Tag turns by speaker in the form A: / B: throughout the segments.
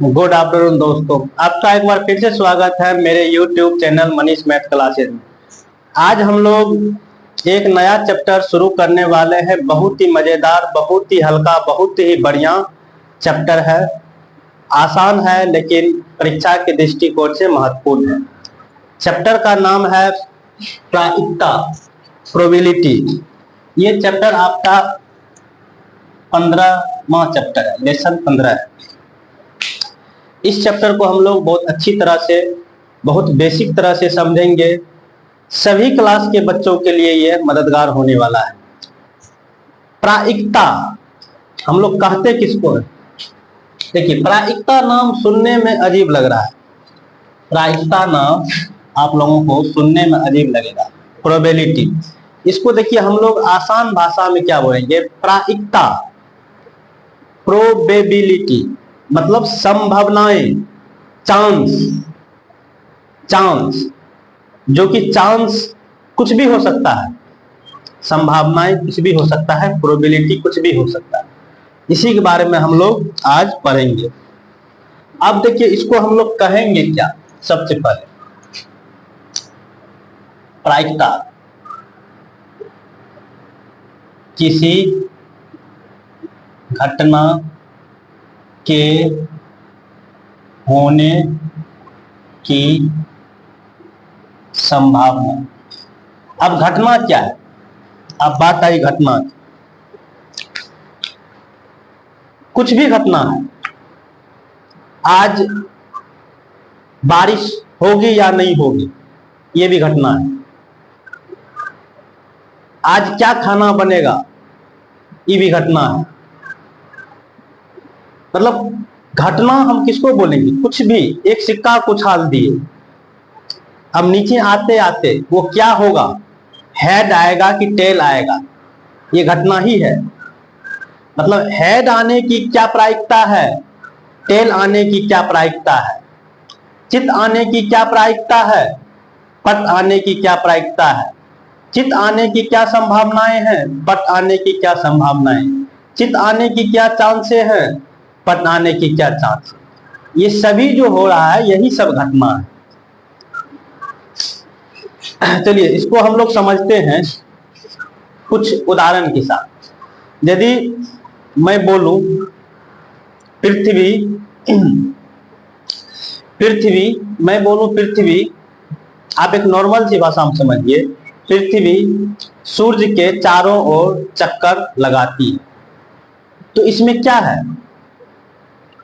A: Good afternoon दोस्तों, आपका एक बार फिर से स्वागत है मेरे YouTube channel Manish math classes में। आज हम लोग एक नया चैप्टर शुरू करने वाले हैं। बहुत ही मजेदार, बहुत ही हल्का, बहुत ही बढ़िया चैप्टर है। आसान है लेकिन परीक्षा के दृष्टिकोण से महत्वपूर्ण है। चैप्टर का नाम है प्रायिकता, प्रोबेबिलिटी। ये चैप्टर आपका 15वां चैप्टर है, लेसन 15 है। इस चैप्टर को हम लोग बहुत अच्छी तरह से, बहुत बेसिक तरह से समझेंगे। सभी क्लास के बच्चों के लिए यह मददगार होने वाला है। प्रायिकता हम लोग कहते किसको है? देखिए, प्रायिकता नाम सुनने में अजीब लग रहा है। प्रायिकता नाम आप लोगों को सुनने में अजीब लगेगा। प्रोबेबिलिटी, इसको देखिए हम लोग आसान भाषा में क्या बोलेंगे? प्रायिकता, प्रोबेबिलिटी मतलब संभावनाएं, चांस। चांस जो कि चांस कुछ भी हो सकता है, संभावनाएं कुछ भी हो सकता है, प्रोबेबिलिटी कुछ भी हो सकता है। इसी के बारे में हम लोग आज पढ़ेंगे। अब देखिए, इसको हम लोग कहेंगे क्या? सबसे पहले प्रायिकता किसी घटना के होने की संभावना। अब घटना क्या है? अब बात आई घटना, कुछ भी घटना है। आज बारिश होगी या नहीं होगी, ये भी घटना है। आज क्या खाना बनेगा, ये भी घटना है। मतलब घटना हम किसको बोलेंगे? कुछ भी। एक सिक्का को उछाल दिए, अब नीचे आते आते वो क्या होगा? हेड आएगा कि टेल आएगा, ये घटना ही है। मतलब हेड आने की क्या प्रायिकता है, टेल आने की क्या प्रायिकता है, चित आने की क्या प्रायिकता है, पट आने की क्या प्रायिकता है, चित आने की क्या संभावनाएं हैं, पट आने की क्या संभावनाएं, चित आने की क्या चांसे हैं, पट आने की क्या चांस। ये सभी जो हो रहा है यही सब घटना है। चलिए इसको हम लोग समझते हैं कुछ उदाहरण के साथ। यदि मैं बोलूं पृथ्वी, पृथ्वी, मैं बोलूं पृथ्वी, आप एक नॉर्मल सी भाषा में समझिए। पृथ्वी सूर्य के चारों ओर चक्कर लगाती है, तो इसमें क्या है?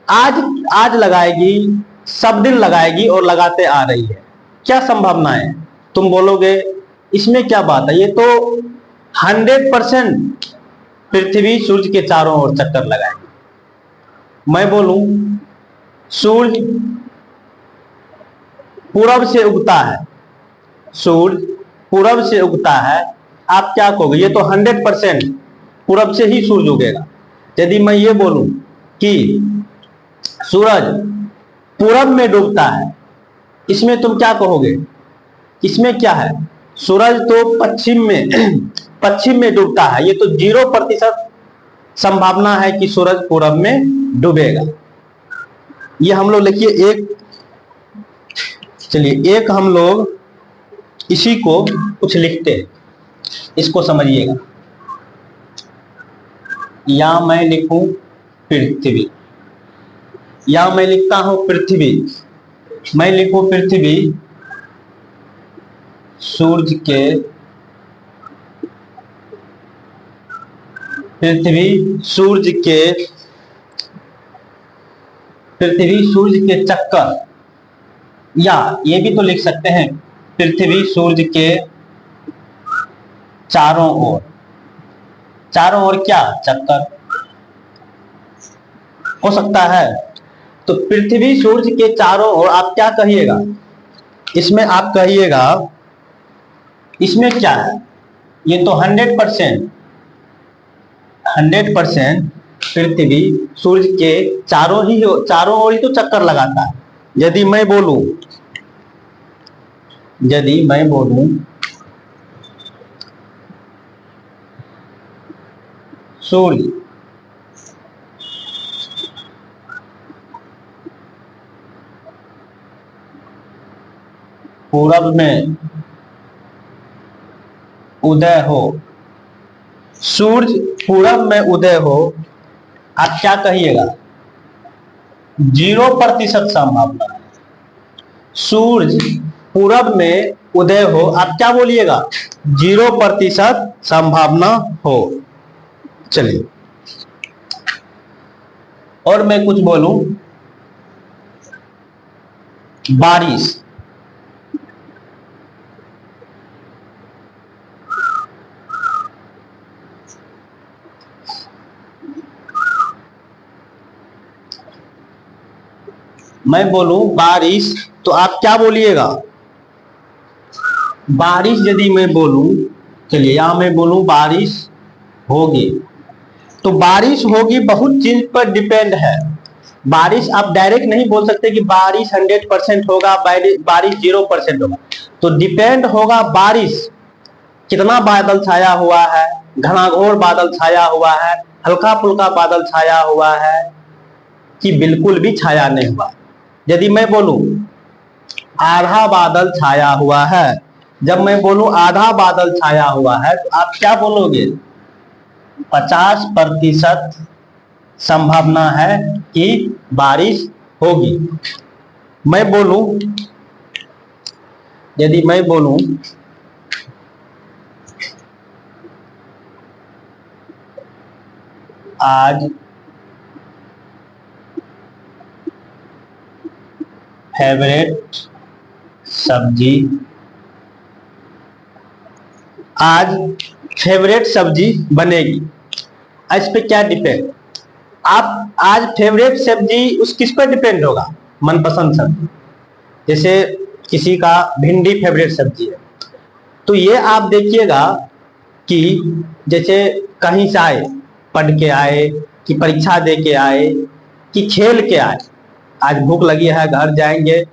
A: आज आज लगाएगी, सब दिन लगाएगी और लगाते आ रही है। क्या संभावना है? तुम बोलोगे इसमें क्या बात है, ये तो 100% पृथ्वी सूर्य के चारों ओर चक्कर लगाएगी। मैं बोलूं सूर्य पूरब से उगता है, सूर्य पूरब से उगता है, आप क्या कहोगे? ये तो 100% पूरब से ही सूर्य उगेगा। यदि मैं ये बोलूं कि सूरज पूरब में डूबता है, इसमें तुम क्या कहोगे? इसमें क्या है? सूरज तो पश्चिम में पश्चिम में डूबता है, ये तो 0% संभावना है कि सूरज पूरब में डूबेगा। ये हम लोग लिखिए एक, चलिए एक हम लोग इसी को कुछ लिखते हैं, इसको समझिएगा। या मैं लिखूं पृथ्वी, या मैं लिखता हूं पृथ्वी, मैं लिखूं पृथ्वी सूर्य के, पृथ्वी सूर्य के, पृथ्वी सूर्य के चक्कर, या ये भी तो लिख सकते हैं पृथ्वी सूर्य के चारों ओर। चारों ओर क्या? चक्कर हो सकता है। तो पृथ्वी सूर्य के चारों ओर आप क्या कहिएगा? इसमें आप कहिएगा, इसमें क्या है? ये तो 100% पृथ्वी सूर्य के चारों ओर ही तो चक्कर लगाता है। यदि मैं बोलूं सूर्य पूरब में उदय हो, सूर्य पूरब में उदय हो, आप क्या कहिएगा? 0% संभावना है। सूर्य पूरब में उदय हो, आप क्या बोलिएगा? 0% संभावना हो। चलिए, और मैं कुछ बोलूं, बारिश। मैं बोलूं बारिश, तो आप क्या बोलिएगा? बारिश यदि मैं बोलूं, चलिए यहां मैं बोलूं बारिश होगी, तो बारिश होगी बहुत चीज पर डिपेंड है। बारिश आप डायरेक्ट नहीं बोल सकते कि बारिश 100% होगा, बारिश 0% होगा। तो डिपेंड होगा बारिश कितना बादल छाया हुआ है, घनाघोर बादल छाया हुआ है, हल्का फुल्का बादल छाया हुआ है, कि बिल्कुल भी छाया नहीं हुआ। यदि मैं बोलूं आधा बादल छाया हुआ है, जब मैं बोलूं आधा बादल छाया हुआ है, तो आप क्या बोलोगे? 50% संभावना है कि बारिश होगी। मैं बोलूं, यदि मैं बोलूं आज फेवरेट सब्जी, आज फेवरेट सब्जी बनेगी, इस पे क्या डिपेंड? आप आज फेवरेट सब्जी उस किस पर डिपेंड होगा? मनपसंद सब्जी। जैसे किसी का भिंडी फेवरेट सब्जी है, तो ये आप देखिएगा कि जैसे कहीं से आए, पढ़ के आए, कि परीक्षा दे के आए, कि खेल के आए, आज भूख लगी है, घर जाएंगे,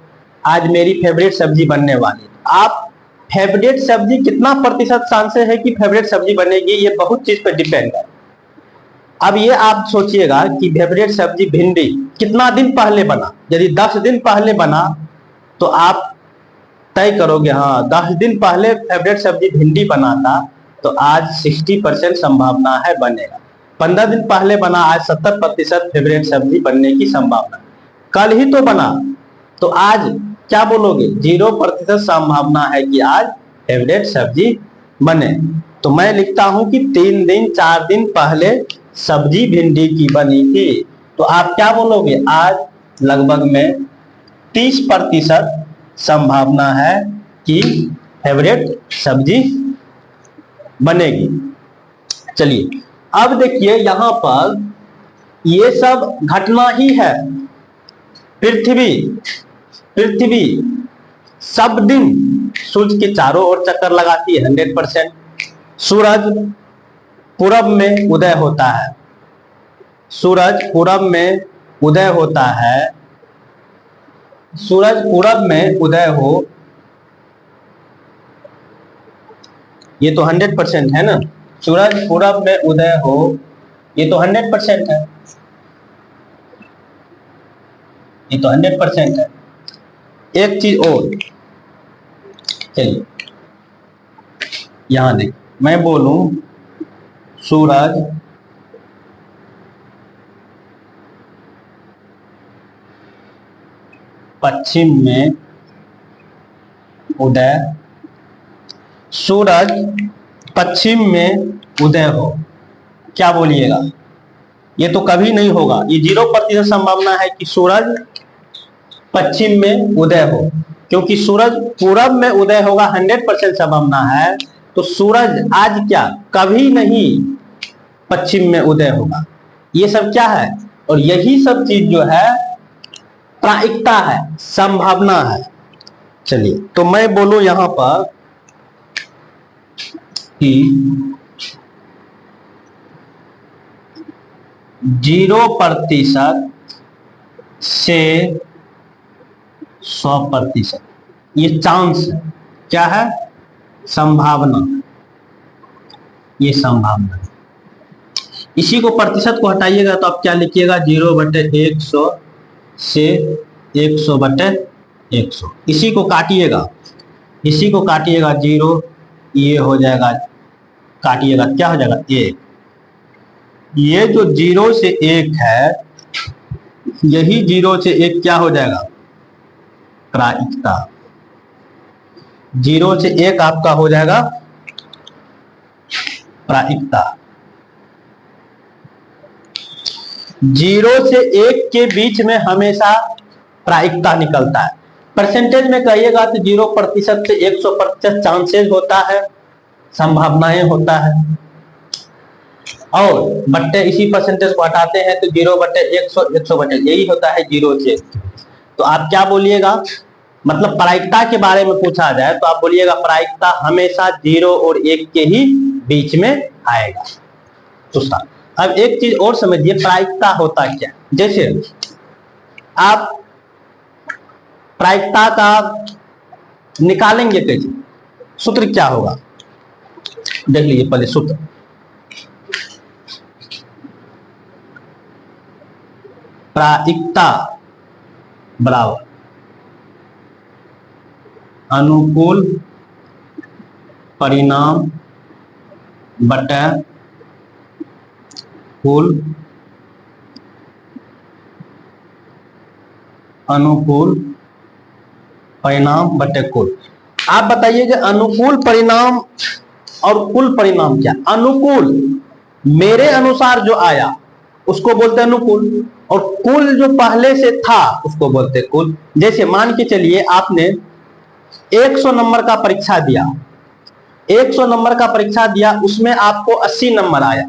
A: आज मेरी फेवरेट सब्जी बनने वाली। आप फेवरेट सब्जी कितना प्रतिशत चांस है कि फेवरेट सब्जी बनेगी, ये बहुत चीज पर डिपेंड है। अब ये आप सोचिएगा कि फेवरेट सब्जी भिंडी कितना दिन पहले बना। यदि 10 दिन पहले बना तो आप तय करोगे हाँ 10 दिन पहले फेवरेट सब्जी भिंडी बना था, तो आज 60% संभावना है बनेगा। 15 दिन पहले बना, आज 70% फेवरेट सब्जी बनने की संभावना। कल ही तो बना, तो आज क्या बोलोगे? 0% संभावना है कि आज फेवरेट सब्जी बने। तो मैं लिखता हूं कि 3 दिन 4 दिन पहले सब्जी भिंडी की बनी थी, तो आप क्या बोलोगे? आज लगभग में 30% संभावना है कि फेवरेट सब्जी बनेगी। चलिए, अब देखिए यहां पर ये सब घटना ही है। पृथ्वी सब दिन सूर्य के चारों ओर चक्कर लगाती है 100%। सूरज पूरब में उदय होता है, सूरज पूरब में उदय होता है, सूरज पूरब में उदय हो, ये तो 100% है ना। सूरज पूरब में उदय हो, ये तो 100% है, ये तो 100% है। एक चीज और, चलिए यहां देख, मैं बोलूं सूरज पश्चिम में उदय, सूरज पश्चिम में उदय हो, क्या बोलिएगा? ये तो कभी नहीं होगा, ये 0% संभावना है कि सूरज पश्चिम में उदय हो, क्योंकि सूरज पूरब में उदय होगा 100% संभावना है। तो सूरज आज क्या कभी नहीं पश्चिम में उदय होगा। ये सब क्या है? और यही सब चीज जो है प्रायिकता है, संभावना है। चलिए, तो मैं बोलूं यहां पर कि 0% से 100%, ये चांस है। क्या है? संभावना, ये संभावना। इसी को प्रतिशत को हटाइएगा तो आप क्या लिखिएगा? 0/100 से 100/100। इसी को काटिएगा इसी को काटिएगा 0, ये हो जाएगा, काटिएगा क्या हो जाएगा 1। ये जो 0 से 1 है, यही 0 से 1 क्या हो जाएगा, प्रायिकता। 0 से 1 आपका हो जाएगा प्रायिकता। 0 से 1 के बीच में हमेशा प्रायिकता निकलता है। परसेंटेज में कहिएगा तो 0% से 100% चांसेस होता है, संभावनाएं होता है। और बट्टे इसी परसेंटेज को हटाते हैं तो 0/100, 100/, यही होता है 0 से। तो आप क्या बोलिएगा, मतलब प्रायिकता के बारे में पूछा जाए तो आप बोलिएगा प्रायिकता हमेशा 0 और 1 के ही बीच में आएगा। दूसरा, अब एक चीज और समझिए, प्रायिकता होता क्या। जैसे आप प्रायिकता का निकालेंगे कैसे, सूत्र क्या होगा, देख लीजिए पहले सूत्र। प्रायिकता बराबर अनुकूल परिणाम बटा कुल अनुकूल परिणाम बटे कुल। आप बताइए कि अनुकूल परिणाम और कुल परिणाम क्या। अनुकूल मेरे अनुसार जो आया उसको बोलते हैं अनुकूल, और कुल जो पहले से था उसको बोलते हैं कुल। जैसे मान के चलिए आपने 100 नंबर का परीक्षा दिया, 100 नंबर का परीक्षा दिया, उसमें आपको 80 नंबर आया।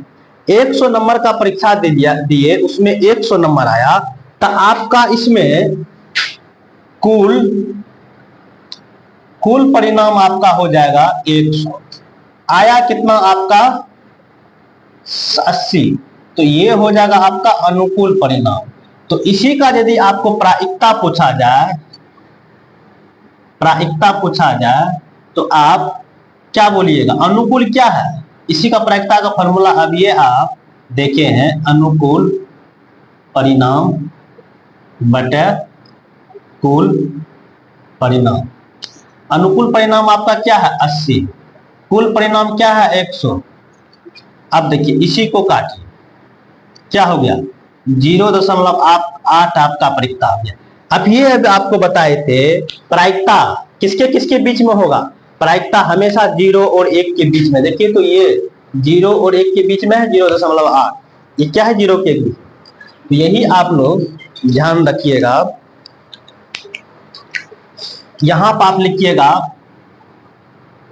A: 100 नंबर का परीक्षा दिए उसमें 100 नंबर आया, तो आपका इसमें कुल परिणाम आपका हो जाएगा 100। आया कितना आपका 80, तो ये हो जाएगा आपका अनुकूल परिणाम। तो इसी का यदि आपको प्रायिकता पूछा जाए तो आप क्या बोलिएगा, अनुकूल क्या है, इसी का प्रायिकता का फॉर्मूला अब ये आप देखे हैं, अनुकूल परिणाम बटे कुल परिणाम। अनुकूल परिणाम आपका क्या है 80, कुल परिणाम क्या है 100। अब देखिए इसी को काटिए, क्या हो गया 0.8 आपका प्रायिकता हो गया। अब ये आपको बताए थे प्रायिकता किसके किसके बीच में होगा, प्रायिकता हमेशा 0 और 1 के बीच में। देखिए तो ये 0 और 1 के बीच में है 0.8, ये क्या है 0 के बीच। तो यही आप लोग ध्यान रखिएगा, यहां पर आप लिखिएगा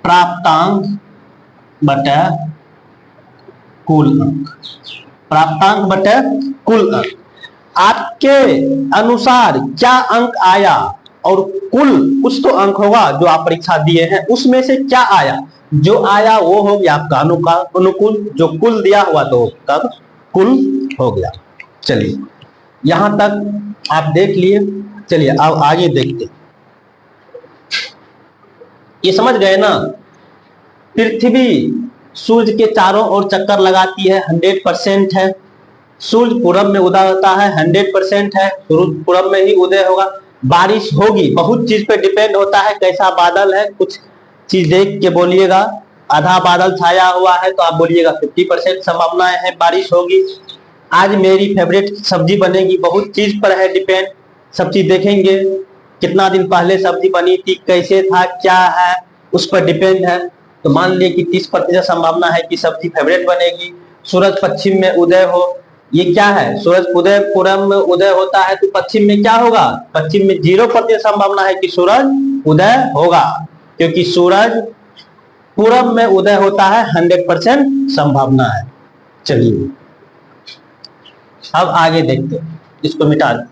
A: प्राप्तांक बटे कुल अंक, प्राप्तांक बटे कुल अंक। आपके अनुसार क्या अंक आया, और कुल कुछ तो अंक होगा जो आप परीक्षा दिए हैं, उसमें से क्या आया, जो आया वो हो गया आपका अनुकूल, जो कुल दिया हुआ तो तब कुल हो गया। चलिए यहां तक आप देख लिए, चलिए अब आगे देखते। ये समझ गए ना, पृथ्वी सूर्य के चारों ओर चक्कर लगाती है, 100% है। सूर्य पूरब में उदय होता है, 100% है, सूर्य पूरब में ही उदय होगा। बारिश होगी, बहुत चीज पे डिपेंड होता है, कैसा बादल है, कुछ चीज देख के बोलिएगा। आधा बादल छाया हुआ है तो आप बोलिएगा 50% संभावनाएं है बारिश होगी। आज मेरी फेवरेट सब्जी बनेगी, बहुत चीज पर है डिपेंड, सब चीज देखेंगे, कितना दिन पहले सब्जी बनी थी, कैसे था, क्या है, उस पर डिपेंड है। तो मान लीजिए कि 30% संभावना है कि सब्जी फेवरेट बनेगी। सूरज पश्चिम में उदय हो, ये क्या है, सूरज पूरब में उदय होता है तो पश्चिम में क्या होगा, पश्चिम में 0% संभावना है कि सूरज उदय होगा, क्योंकि सूरज पूरब में उदय होता है, 100% संभावना है। चलिए अब आगे देखते हैं, इसको मिटा दें।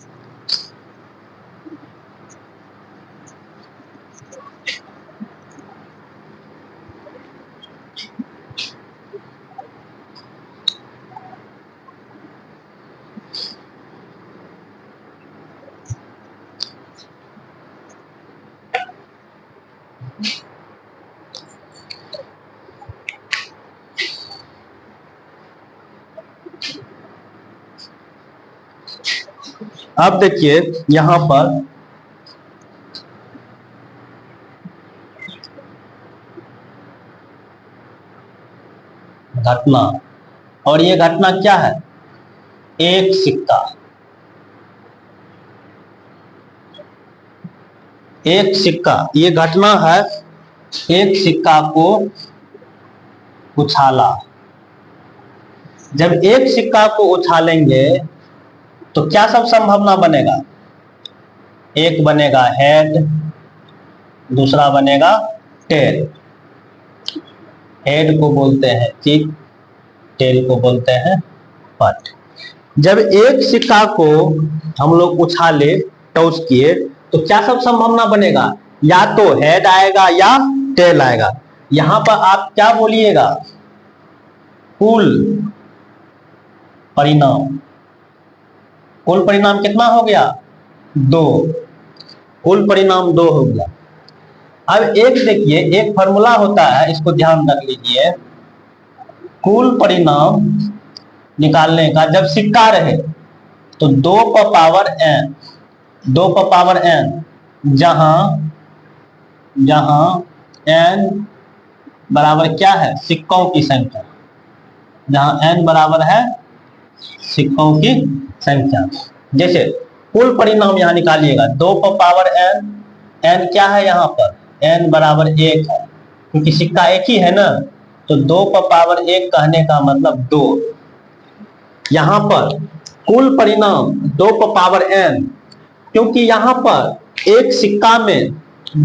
A: अब देखिए यहां पर घटना। और ये घटना क्या है? एक सिक्का। एक सिक्का, ये घटना है, एक सिक्का को उछाला। जब एक सिक्का को उछालेंगे तो क्या सब संभावना बनेगा? एक बनेगा हेड, दूसरा बनेगा टेल। हेड को बोलते हैं चित, टेल को बोलते हैं पट। जब एक सिक्का को हम लोग उछाले, टॉस किए, तो क्या सब संभावना बनेगा? या तो हेड आएगा या टेल आएगा। यहां पर आप क्या बोलिएगा? कुल परिणाम। कुल परिणाम कितना हो गया? 2। कुल परिणाम 2 हो गया। अब एक देखिए, एक फॉर्मूला होता है, इसको ध्यान रख लीजिए। कुल परिणाम निकालने का, जब सिक्का रहे तो 2 पर पावर n, 2 पर पावर n, जहां n बराबर क्या है? सिक्कों की संख्या। जहां n बराबर है सिक्कों की संख्या। जैसे कुल परिणाम यहां निकालिएगा, 2 पर पावर n, n क्या है यहाँ पर? n बराबर 1 है, क्योंकि सिक्का एक ही है ना, तो 2 पर पावर 1 कहने का मतलब 2। यहां पर कुल परिणाम 2 पर पावर n, क्योंकि यहां पर एक सिक्का में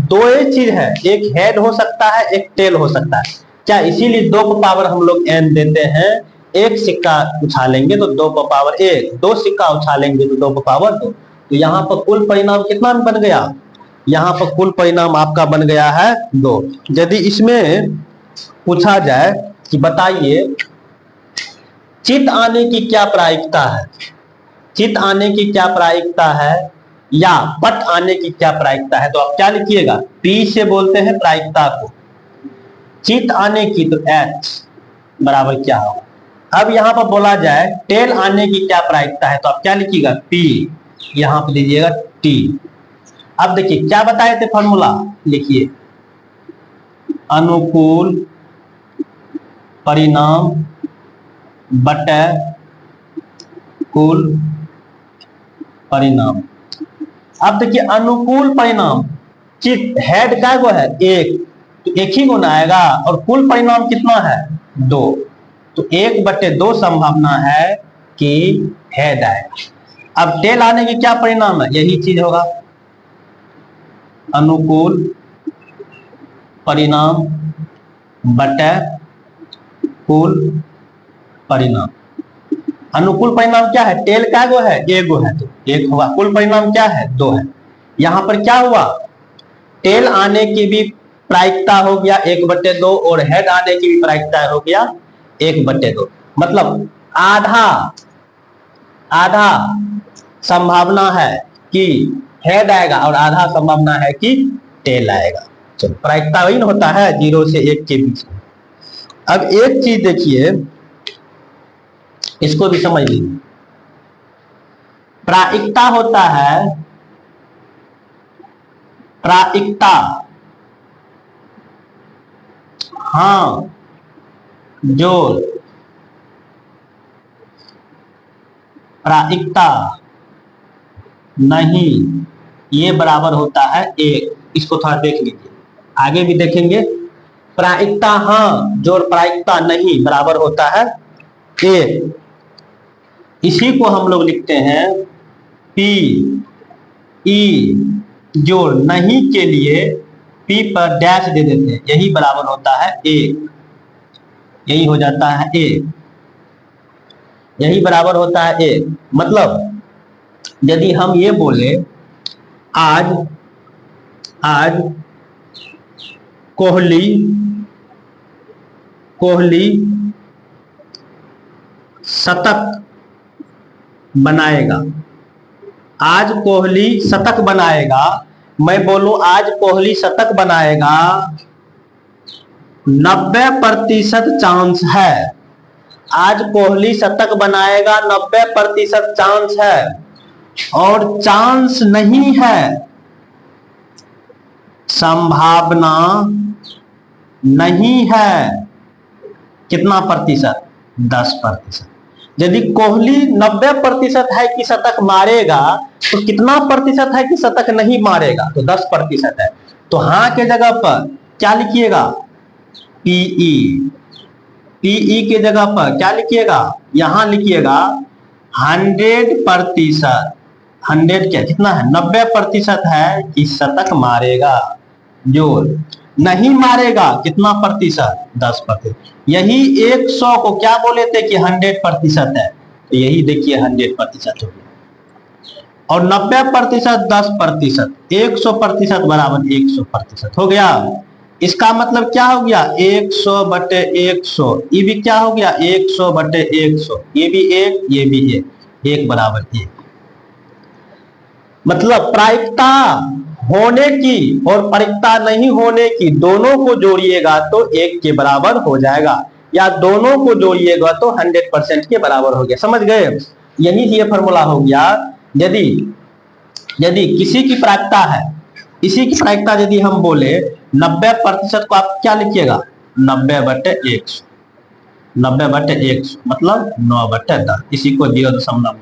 A: 2 ही चीज है, एक हेड हो सकता है, एक टेल हो सकता है। क्या इसीलिए 2 पर पावर हम लोग n देते हैं? एक सिक्का उछालेंगे तो 2 पर पावर 1, 2 सिक्का उछालेंगे तो 2 पर पावर 2। तो यहाँ पर कुल परिणाम कितना बन गया? यहाँ पर कुल परिणाम आपका बन गया है 2। यदि इसमें पूछा जाए कि बताइए चित आने की क्या प्रायिकता है, चित आने की क्या प्रायिकता है, या पट आने की क्या प्रायिकता है, तो आप क्या लिखिएगा? P से बोलते हैं प्रायिकता को। चित आने की तो H बराबर क्या होगा? अब यहां पर बोला जाए टेल आने की क्या प्रायिकता है, तो आप क्या लिखिएगा? P, यहां पर दीजिएगा T। अब देखिए क्या बताए थे फॉर्मूला, लिखिए अनुकूल परिणाम बटे कुल परिणाम। अब देखिए अनुकूल परिणाम, चित हेड का गो है 1, तो 1 ही गुना आएगा, और कुल परिणाम कितना है? 2, तो 1/2 संभावना है कि हेड आएगा। अब टेल आने की क्या परिणाम है? यही चीज होगा, अनुकूल परिणाम बटे कुल परिणाम। अनुकूल परिणाम क्या है? टेल का गो है? 1 गो है, तो 1 होगा। कुल परिणाम क्या है? 2 है। यहां पर क्या हुआ? टेल आने की भी प्रायिकता हो गया 1/2, और हेड आने की भी प्रायिकता हो गया 1/2। मतलब आधा आधा संभावना है कि हेड आएगा, और आधा संभावना है कि टेल आएगा। चलो, प्रायिकता वही ना होता है 0 से 1 के बीच में। अब एक चीज देखिए, इसको भी समझ लीजिए। प्रायिकता होता है, प्रायिकता हाँ जोड़, प्रायिकता नहीं, ये बराबर होता है 1। इसको थोड़ा देख लीजिए, आगे भी देखेंगे। प्रायिकता हाँ जोड़ प्रायिकता नहीं बराबर होता है 1। इसी को हम लोग लिखते हैं P E, जोड़ नहीं के लिए P पर डैश दे देते हैं, यही बराबर होता है 1। यही हो जाता है 1, यही बराबर होता है 1। मतलब यदि हम ये बोले आज कोहली शतक बनाएगा, आज कोहली शतक बनाएगा, मैं बोलूं आज कोहली शतक बनाएगा, 90% चांस है। आज कोहली शतक बनाएगा 90% चांस है, और चांस नहीं है, संभावना नहीं है। कितना प्रतिशत? 10%। यदि कोहली 90% है कि शतक मारेगा तो कितना प्रतिशत है कि शतक नहीं मारेगा? तो 10% है। तो हाँ के जगह पर क्या लिखिएगा? पीई। पीई के जगह पर क्या लिखिएगा? यहां लिखिएगा 100%। 100 क्या कितना है? 90% है कि शतक मारेगा। जोर नहीं मारेगा कितना प्रतिशत? 10%। यही 100 को क्या बोले थे कि 100% है, तो यही देखिए 100% हो गया। और 90% 10%, 100% बराबर 100% हो गया। इसका मतलब क्या हो गया? 100/100। ये भी क्या हो गया? 100/100। ये भी एक, ये भी एक बराबर 1। मतलब प्रायिकता होने की और प्रायिकता नहीं होने की दोनों को जोड़िएगा तो 1 के बराबर हो जाएगा, या दोनों को जोड़िएगा तो 100% के बराबर हो गया। समझ गए? यही ये फॉर्मूला हो गया। यदि यदि किसी की प्रायिकता है, इसी की प्रायिकता यदि हम बोले 90% को आप क्या लिखिएगा? 90/100। 90/100 मतलब 9/10। इसी को 0.9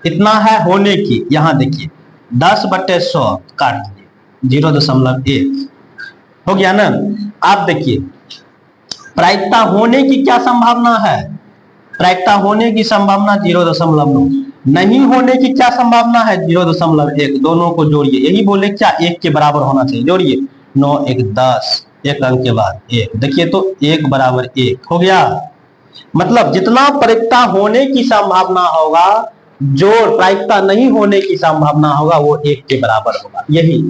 A: इतना है होने की। यहां देखिए 10/100 काट दीजिए 0.1 हो गया ना। आप देखिए प्रायिकता होने की क्या संभावना है? प्रायिकता होने की संभावना 0.9। नहीं होने की क्या संभावना है? 0.1। दोनों को जोड़िए, यही बोले क्या 1 के बराबर होना चाहिए। जोड़िए 9 1 10, एक अंक के बाद 1। देखिए तो 1 बराबर 1 हो गया। मतलब जितना प्रायिकता होने की संभावना होगा, जोड़ प्रायिकता नहीं होने की संभावना होगा, वो 1 के बराबर होगा। यही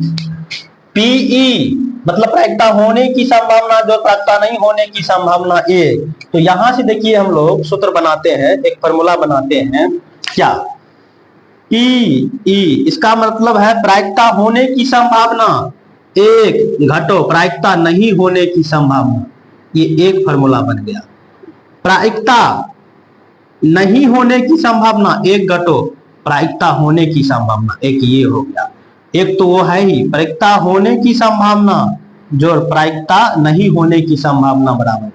A: पीई मतलब प्रायिकता होने की संभावना, जो प्रायिकता नहीं होने की संभावना 1। तो यहां से देखिए हम लोग सूत्र बनाते हैं, एक फॉर्मूला बनाते हैं। क्या? पीई। इसका मतलब है प्रायिकता होने की संभावना 1 घटो प्रायिकता नहीं होने की संभावना। ये एक फॉर्मूला बन गया। प्रायिकता नहीं होने की संभावना 1 घटो प्रायिकता होने की संभावना, एक ये हो गया। एक तो वो है ही प्रायिकता होने की संभावना जो प्रायिकता नहीं होने की संभावना बराबर है।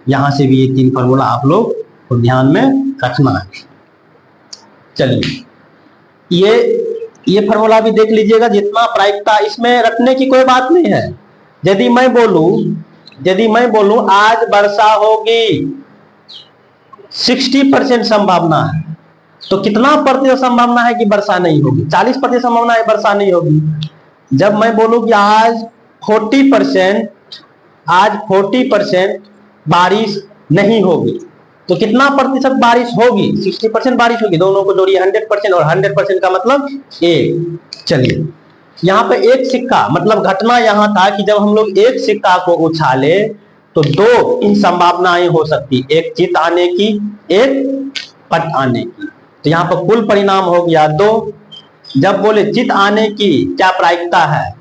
A: यहां से भी ये 3 फॉर्मूला आप लोग को ध्यान में रखना है। चलिए ये फॉर्मूला भी देख लीजिएगा। जितना प्रायिकता, इसमें रखने की कोई बात नहीं है। यदि मैं बोलूं आज वर्षा होगी, 60% संभावना है, तो कितना प्रतिशत संभावना है कि वर्षा नहीं होगी? 40% संभावना है वर्षा नहीं होगी। जब मैं बोलूं कि आज 40% बारिश नहीं होगी, तो कितना प्रतिशत बारिश होगी? 60% बारिश होगी। दोनों को जोड़िए 100%, और 100% का मतलब 1। चलिए यहाँ पे एक सिक्का, मतलब घटना यहाँ था कि जब हम लोग एक सिक्का को उछाले तो 2 इन संभावनाएं हो सकती, एक चित आने की, एक पट आने की। तो यहाँ पर कुल परिणाम हो गया 2। जब बोले चित आने की क्या प्रायिकता है,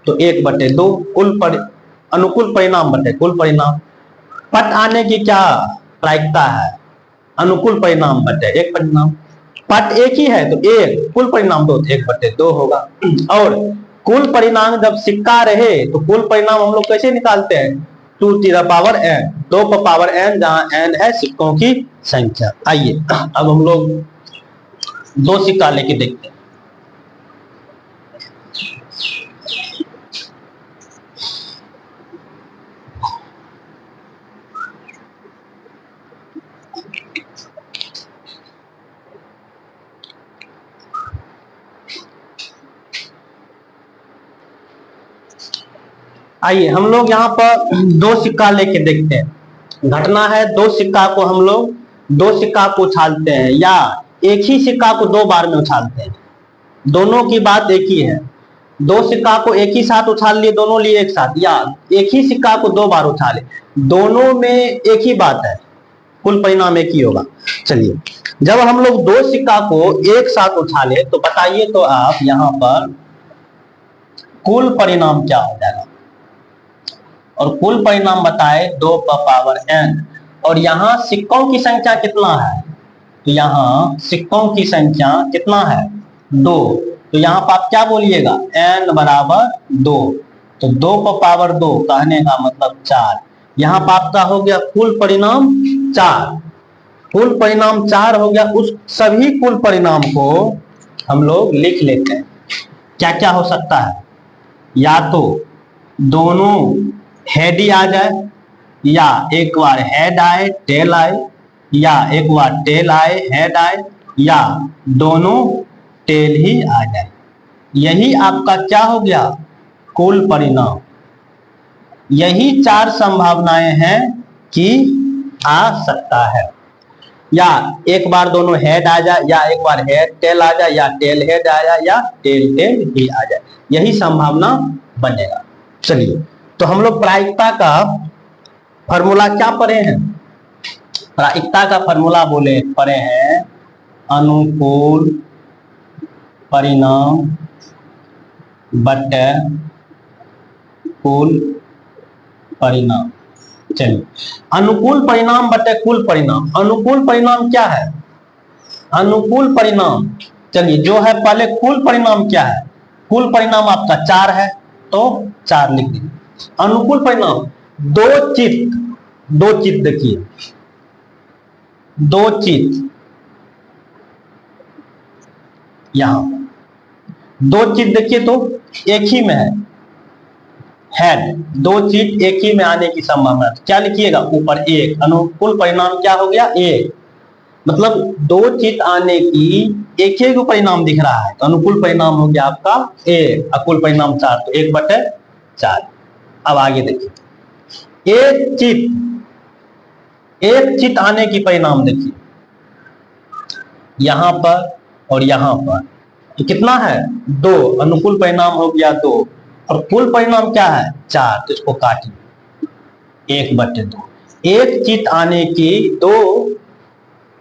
A: तो 1/2 अनुकूल परिणाम बटे कुल परिणाम। पट आने की क्या प्रायिकता है? अनुकूल परिणाम बटे 1 परिणाम। पट एक ही है तो 1, कुल परिणाम 2, 1/2 होगा। और कुल परिणाम जब सिक्का रहे तो कुल परिणाम हम लोग कैसे निकालते हैं? 2n, 2 पर पावर n, जहां n है सिक्कों की संख्या। आइए अब हम लोग 2 सिक्का लेके देखते हैं। आइए हम लोग यहाँ पर 2 सिक्का लेके देखते हैं। घटना है 2 सिक्का को हम लोग 2 सिक्का को उछालते हैं, या एक ही सिक्का को 2 बार में उछालते हैं। दोनों की बात एक ही है। 2 सिक्का को एक ही साथ उछाल लिए, दोनों लिए एक साथ, या एक ही सिक्का को 2 बार उछाले, दोनों में एक ही बात है, कुल परिणाम एक ही होगा। चलिए जब हम लोग 2 सिक्का को एक साथ उछाले तो बताइए तो आप यहाँ पर कुल परिणाम क्या हो जाएगा? और कुल परिणाम बताए 2 पर पावर n। और यहाँ सिक्कों की संख्या कितना है? तो यहाँ सिक्कों की संख्या कितना है? 2। तो यहाँ पर आप क्या बोलिएगा? n बराबर 2। तो 2 पर पावर 2 कहने का मतलब 4। यहाँ पर आपका हो गया कुल परिणाम 4, कुल परिणाम 4 हो गया। उस सभी कुल परिणाम को हम लोग लिख लेते हैं। क्या क्या हो सकता है, या तो दोनों हेड ही आ जाए, या एक बार हेड आए टेल आए, या एक बार टेल आए हेड आए, या दोनों टेल ही आ जाए। यही आपका क्या हो गया, कुल परिणाम। यही 4 संभावनाएं हैं कि आ सकता है, या एक बार दोनों हेड आ जाए, या एक बार हेड टेल आ जाए, या टेल हेड आ जाए, या टेल टेल ही आ जाए। यही संभावना बनेगा। चलिए, तो हम लोग प्रायिकता का फॉर्मूला क्या पढ़े हैं, प्रायिकता का फॉर्मूला पढ़े हैं अनुकूल परिणाम बटे कुल परिणाम। चलिए, अनुकूल परिणाम बटे कुल परिणाम। अनुकूल परिणाम क्या है, अनुकूल परिणाम, चलिए जो है पहले कुल परिणाम क्या है, कुल परिणाम आपका 4 है, तो 4 लिख दीजिए। अनुकूल परिणाम दो चित्त देखिए, दो चित्त यहां दो चित्त देखिए तो एक ही में है, हेड, दो चित्त एक ही में आने की संभावना। क्या लिखिएगा ऊपर 1, अनुकूल परिणाम क्या हो गया 1, मतलब दो चित्त आने की एक ही परिणाम दिख रहा है, तो अनुकूल परिणाम हो गया आपका 1, अकुल परिणाम 4, तो 1/4। अब आगे देखिए, एक चित्त आने की परिणाम देखिए, यहां पर और यहां पर, तो कितना है 2, अनुकूल परिणाम हो गया 2, और कुल परिणाम क्या है 4, तो इसको काटिए 1/2। एक चित्त आने की 2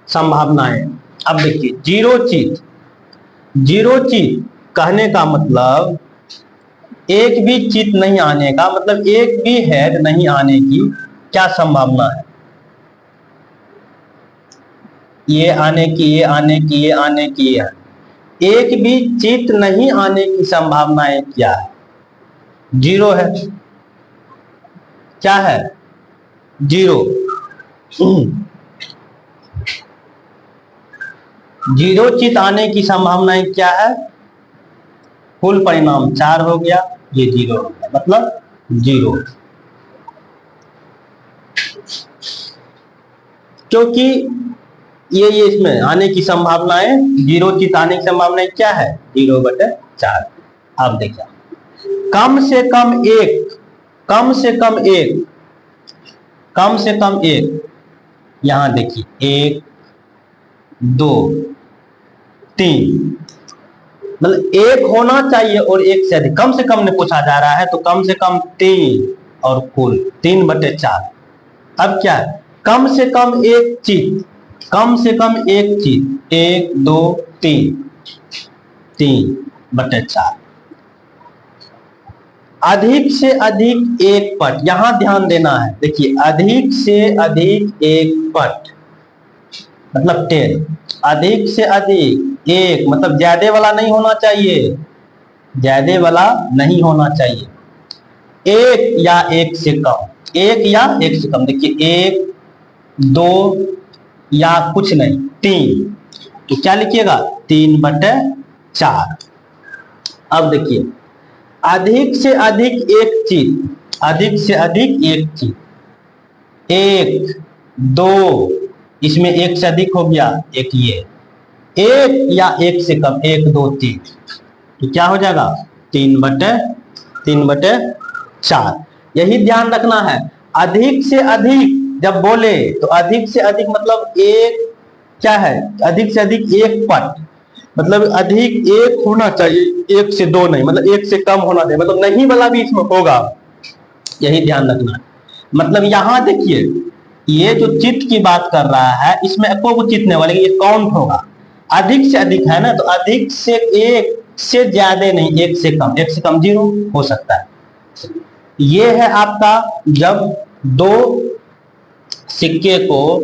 A: संभावनाएं। अब देखिए जीरो चित्त कहने का मतलब एक भी चित्त नहीं आने का, मतलब एक भी हेड नहीं आने की क्या संभावना है, ये आने की, ये आने की, ये आने की, ये एक भी चित्त नहीं आने की संभावनाएं क्या है, 0 है। क्या है 0, 0 चित्त आने की संभावनाएं क्या है, कुल परिणाम 4 हो गया, ये 0 हो गया, मतलब 0, क्योंकि ये इसमें आने की संभावनाएं 0 चित्त आने की संभावनाएं क्या है 0/4। आप देखिए कम से कम एक, यहां देखिए 1 2 3, मतलब एक होना चाहिए और एक से अधिक, कम से कम ने पूछा जा रहा है, तो कम से कम 3 और कुल 3/4। अब क्या है, कम से कम एक चित्त, 1 2 3, 3/4। अधिक से अधिक एक पट, यहां ध्यान देना है, देखिए अधिक से अधिक एक पट मतलब टेल, अधिक से अधिक एक, मतलब ज्यादा वाला नहीं होना चाहिए, ज्यादा वाला नहीं होना चाहिए, एक या एक से कम, एक या एक से कम। देखिए 1 2 या कुछ नहीं 3, तो क्या लिखिएगा 3/4। अब देखिए अधिक से अधिक एक चित्त, अधिक से अधिक एक चित्त, 1 2, इसमें एक से अधिक हो गया, एक ये, एक या एक से कम 1 2 3, तो क्या हो जाएगा 3/4। यही ध्यान रखना है, अधिक से अधिक जब बोले तो अधिक से अधिक मतलब एक क्या है, अधिक से अधिक एक पट, मतलब अधिक एक होना चाहिए, 1 से 2 नहीं, मतलब 1 से कम होना चाहिए, मतलब नहीं वाला भी इसमें होगा, यही ध्यान रखना है। मतलब यहां देखिए ये जो चित्त की बात कर रहा है, इसमें एको चित्त नहीं वाले, ये काउंट होगा, अधिक से अधिक है ना, तो अधिक से एक से ज्यादा नहीं, एक से कम 0 हो सकता है। ये है आपका जब दो सिक्के को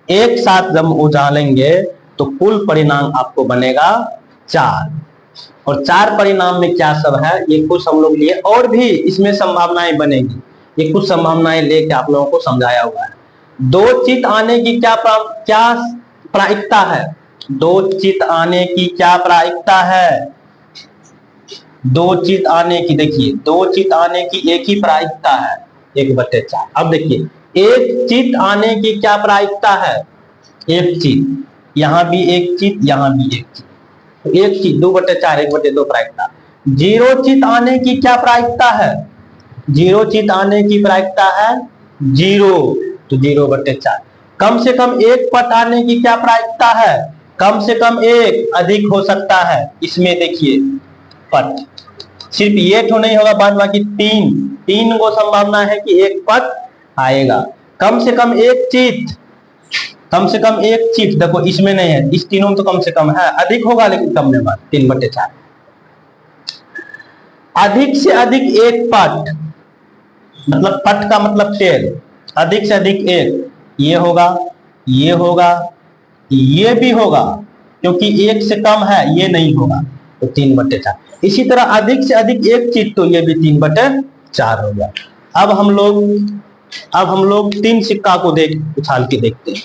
A: एक साथ जब उछालेंगे तो कुल परिणाम आपको बनेगा 4, और 4 परिणाम में क्या सब है ये कुछ हम लोग लिए, और भी इसमें संभावनाएं बनेगी, ये कुछ संभावनाएं लेके आप लोगों को समझाया हुआ है। दो चित आने की क्या प्रायिकता है? दो चित आने की क्या प्रायिकता है? दो चित आने की, देखिए दो चित आने की एक ही प्रायिकता है, 1/4। अब देखिए एक चित आने की क्या प्रायिकता है? एक चित, यहां भी एक चित, यहां भी एक चित, तो एक चित 2/4, 1/2 प्रायिकता। जीरो चित आने की क्या प्रायिकता है? जीरो चित आने की प्रायिकता है 0, तो 0/4। कम से कम एक पट आने की क्या प्रायिकता है? कम से कम एक, अधिक हो सकता है। इसमें देखिए पट सिर्फ ये तो नहीं होगा, बाद बाकी तीन को संभावना है कि एक पट आएगा। कम से कम एक चित, कम से कम एक चित, देखो इसमें नहीं है, इस तीनों में तो कम से कम है, अधिक होगा लेकिन कम नहीं होगा, 3/4। अधिक से अधिक एक पट, मतलब पट का मतलब टेल, अधिक से अधिक एक, ये होगा, ये होगा, ये भी होगा, क्योंकि एक से कम है, ये नहीं होगा, तो 3/4। इसी तरह अधिक से अधिक एक चित, तो ये भी 3/4 हो गया। अब हम लोग 3 सिक्का को उछाल के देखते हैं।